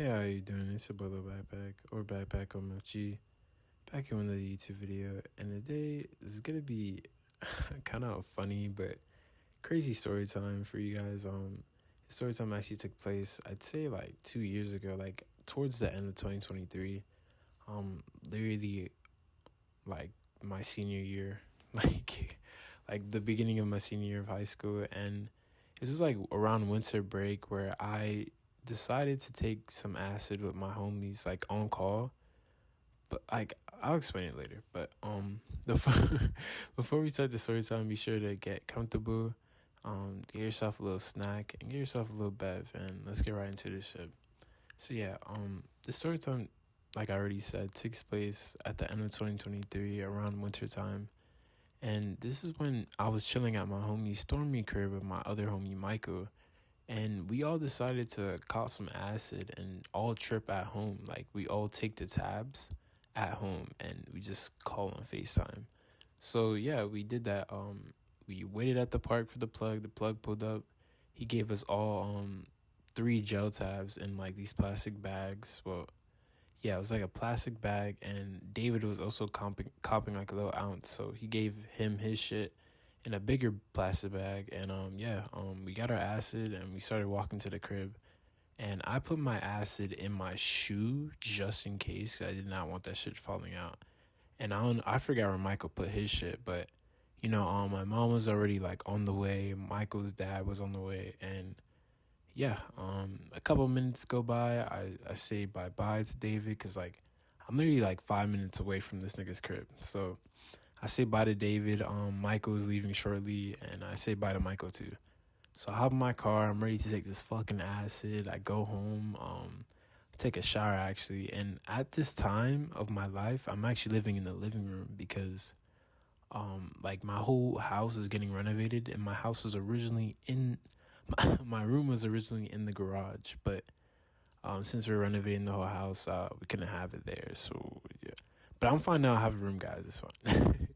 Hey, how you doing? It's your brother Backpack or Backpack OMFG back in another YouTube video, and today is gonna be kind of funny but crazy story time for you guys. The story time actually took place, I'd say, like 2 years ago, like towards the end of 2023. Literally, like my senior year, like the beginning of my senior year of high school, and it was like around winter break where I decided to take some acid with my homies, like on call. But like I'll explain it later. But before we start the story time, be sure to get comfortable, get yourself a little snack and get yourself a little bev, and let's get right into this shit. So yeah, the story time, like I already said, takes place at the end of 2023 around winter time. And this is when I was chilling at my homie Stormy crib with my other homie Michael, and we all decided to cop some acid and all trip at home. Like we all take the tabs at home and we just call on FaceTime. So yeah, we did that. We waited at the park for the plug. The plug pulled up. He gave us all three gel tabs in like these plastic bags. Well, yeah, it was like a plastic bag, and David was also copping like a little ounce. So he gave him his shit in a bigger plastic bag, and we got our acid and we started walking to the crib. And I put my acid in my shoe just in case 'cause I did not want that shit falling out. And I forgot where Michael put his shit, but my mom was already like on the way. Michael's dad was on the way, and yeah, a couple minutes go by. I say bye bye to David because like I'm literally like 5 minutes away from this nigga's crib. So I say bye to David. Michael's leaving shortly, and I say bye to Michael too. So I hop in my car. I'm ready to take this fucking acid. I go home. Take a shower actually. And at this time of my life, I'm actually living in the living room because like my whole house is getting renovated, and my house was originally in my room was originally in the garage, but since we're renovating the whole house, we couldn't have it there. So yeah, but I'm fine now. I have a room, guys. It's fine.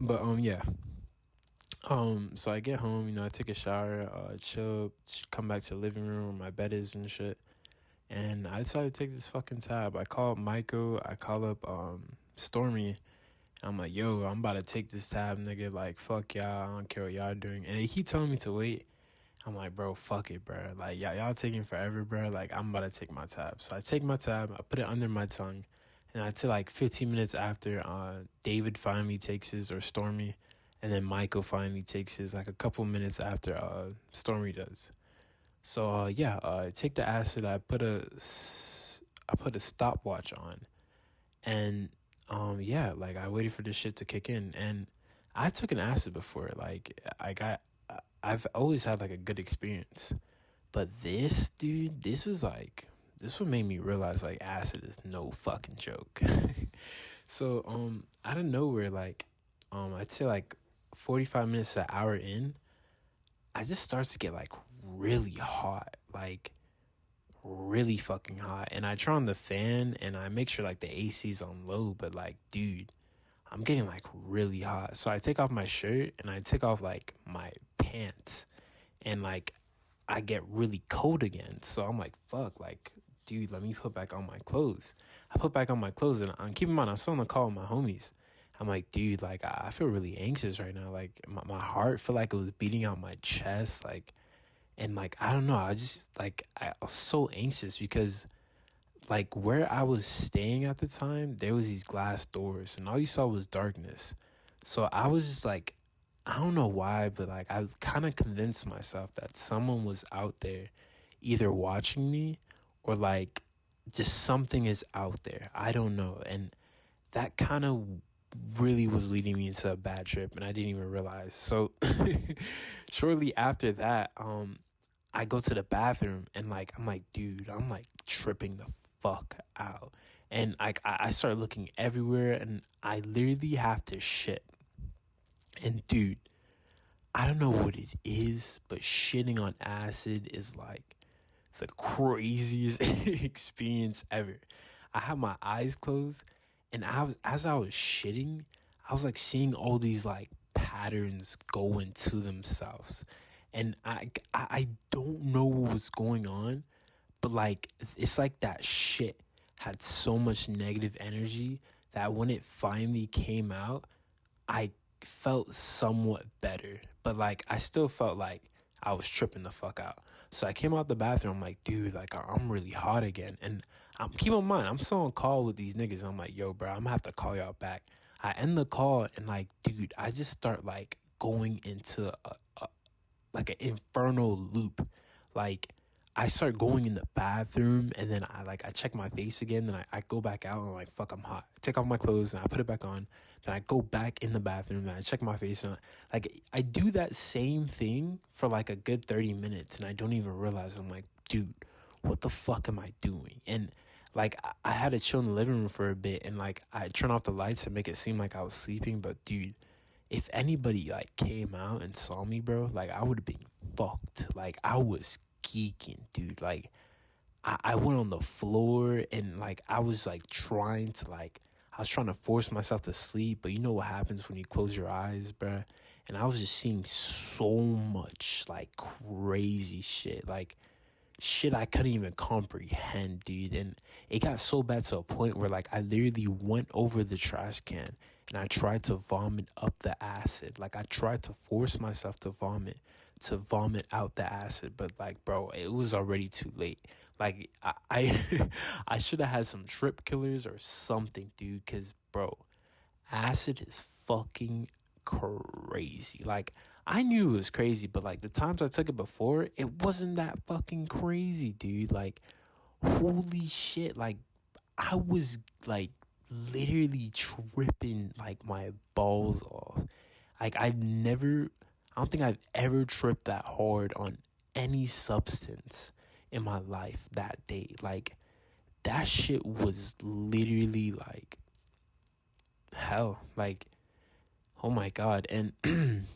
But yeah. So I get home. I take a shower, chill, come back to the living room where my bed is and shit. And I decided to take this fucking tab. I call up Michael. I call up Stormy. I'm like, yo, I'm about to take this tab, nigga. Like, fuck y'all. I don't care what y'all doing. And they keep telling me to wait. I'm like, bro, fuck it, bro. Like, y'all taking forever, bro. Like, I'm about to take my tab. So I take my tab. I put it under my tongue. And I'd say like 15 minutes after, David finally takes his, or Stormy. And then Michael finally takes his, like a couple minutes after Stormy does. So I take the acid. I put a stopwatch on, and like I waited for this shit to kick in. And I took an acid before. Like I've always had like a good experience, but this dude, this what made me realize like acid is no fucking joke. So out of nowhere, like I'd say like 45 minutes to an hour in, I just starts to get like really hot, like really fucking hot. And I turn on the fan and I make sure like the AC's on low, but like, dude, I'm getting like really hot. So I take off my shirt and I take off like my pants, and like I get really cold again. So I'm like, fuck, like, dude, let me put back on my clothes. I put back on my clothes, and I'm keep in mind I'm still on the call with my homies. I'm like, dude, like I feel really anxious right now. Like my heart felt like it was beating out my chest, like, and like I don't know, I was so anxious because like where I was staying at the time, there was these glass doors and all you saw was darkness. So I was just like, I don't know why, but like I kind of convinced myself that someone was out there either watching me or like just something is out there. I don't know. And that kind of really was leading me into a bad trip, and I didn't even realize. So shortly after that, I go to the bathroom and like I'm like, dude, I'm like tripping the fuck out. And like I start looking everywhere and I literally have to shit. And dude, I don't know what it is, but shitting on acid is like the craziest experience ever. I had my eyes closed, and as I was shitting, I was like seeing all these like patterns go into themselves. And I don't know what was going on, But like it's like that shit had so much negative energy that when it finally came out, I felt somewhat better. But like I still felt like I was tripping the fuck out. So I came out the bathroom, I'm like, dude, like I'm really hot again. And keep in mind, I'm still on call with these niggas. I'm like, yo, bro, I'm gonna have to call y'all back. I end the call and like, dude, I just start like going into like an infernal loop. Like I start going in the bathroom and then I check my face again. Then I go back out and I'm like, fuck, I'm hot. I take off my clothes and I put it back on. Then I go back in the bathroom and I check my face and I do that same thing for like a good 30 minutes and I don't even realize. I'm like, dude, what the fuck am I doing? And like I had to chill in the living room for a bit and like I turn off the lights to make it seem like I was sleeping. But dude, if anybody like came out and saw me, bro, like I would have been fucked. Like I was geeking, dude. Like I went on the floor and like I was like trying to like I was trying to force myself to sleep, but you know what happens when you close your eyes, bro? And I was just seeing so much like crazy shit, like shit I couldn't even comprehend, dude. And it got so bad to a point where like I literally went over the trash can and I tried to vomit up the acid. Like I tried to force myself to vomit out the acid, but like bro, it was already too late. Like I I should have had some trip killers or something, dude, cuz bro, acid is fucking crazy. Like I knew it was crazy, but like the times I took it before, it wasn't that fucking crazy, dude. Like holy shit, like I was like literally tripping like my balls off. Like I don't think I've ever tripped that hard on any substance in my life that day. Like that shit was literally like hell. Like oh my god. And and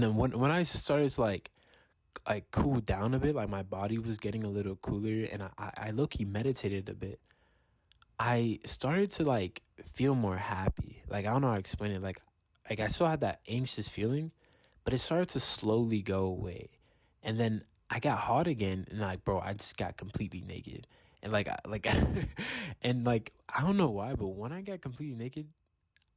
then when I started to like cool down a bit, like my body was getting a little cooler and I low-key meditated a bit. I started to like feel more happy. Like I don't know how to explain it. Like I still had that anxious feeling, but it started to slowly go away. And then I got hot again and like bro, I just got completely naked. And like and like I don't know why, but when I got completely naked,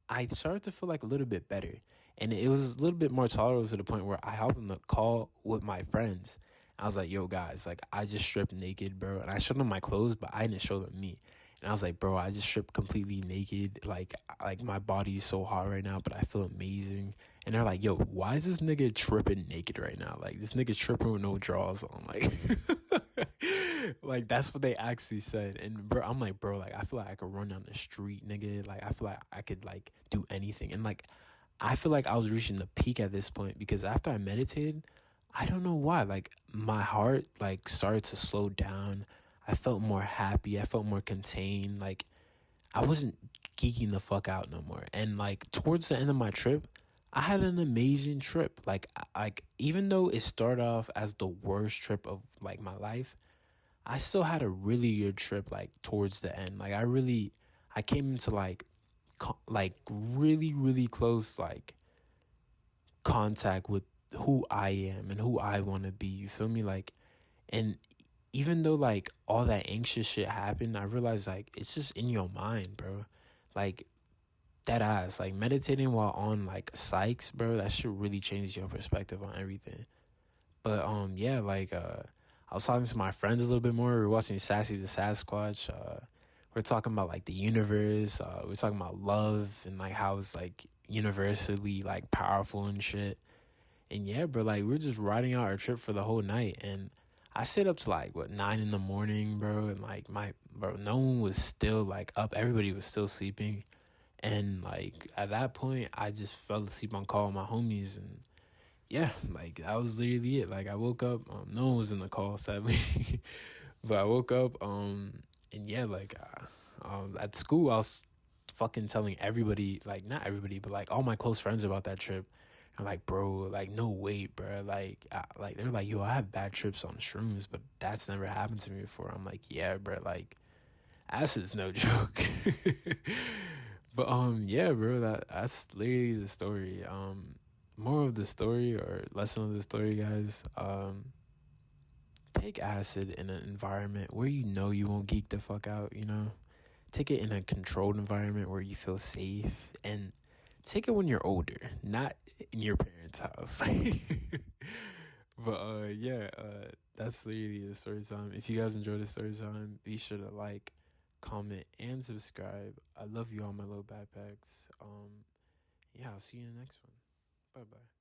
I started to feel like a little bit better. And it was a little bit more tolerable to the point where I held on the call with my friends. I was like, yo, guys, like, I just stripped naked, bro. And I showed them my clothes, but I didn't show them me. And I was like, bro, I just stripped completely naked. Like my body's so hot right now, but I feel amazing. And they're like, yo, why is this nigga tripping naked right now? Like, this nigga tripping with no drawers on. Like, like that's what they actually said. And bro, I'm like, bro, like I feel like I could run down the street, nigga. Like I feel like I could like do anything. And like I feel like I was reaching the peak at this point because after I meditated, I don't know why, like my heart like started to slow down. I felt more happy. I felt more contained. Like I wasn't geeking the fuck out no more. And like towards the end of my trip, I had an amazing trip. Like even though it started off as the worst trip of like my life, I still had a really good trip like towards the end. Like I came into like really close like contact with who I am and who I want to be. You feel me? Like and even though like all that anxious shit happened, I realized like it's just in your mind, bro. Like that ass, like meditating while on like psychs, bro, that shit really changes your perspective on everything. But yeah, like I was talking to my friends a little bit more. We were watching Sassy the Sasquatch. We're talking about like the universe. We're talking about love and like how it's like universally like powerful and shit. And yeah, bro, like we're just riding out our trip for the whole night. And I stayed up to like what 9 in the morning, bro. And like no one was still like up. Everybody was still sleeping. And like at that point, I just fell asleep on call with my homies and yeah, like that was literally it. Like I woke up, no one was in the call sadly, but I woke up, and yeah, like at school I was fucking telling everybody, like not everybody, but like all my close friends about that trip. And like, bro, like no way, bro. Like they're like, yo, I have bad trips on shrooms, but that's never happened to me before. I'm like, yeah, bro, like acid's no joke. But yeah, bro, that's literally the story. More of the story or lesson of the story, guys. take acid in an environment where you know you won't geek the fuck out, you know? Take it in a controlled environment where you feel safe, and take it when you're older, not in your parents' house. But yeah, that's literally the story time. If you guys enjoyed the story time, be sure to like, comment, and subscribe. I love you all, my little backpacks. Yeah, I'll see you in the next one. Bye bye.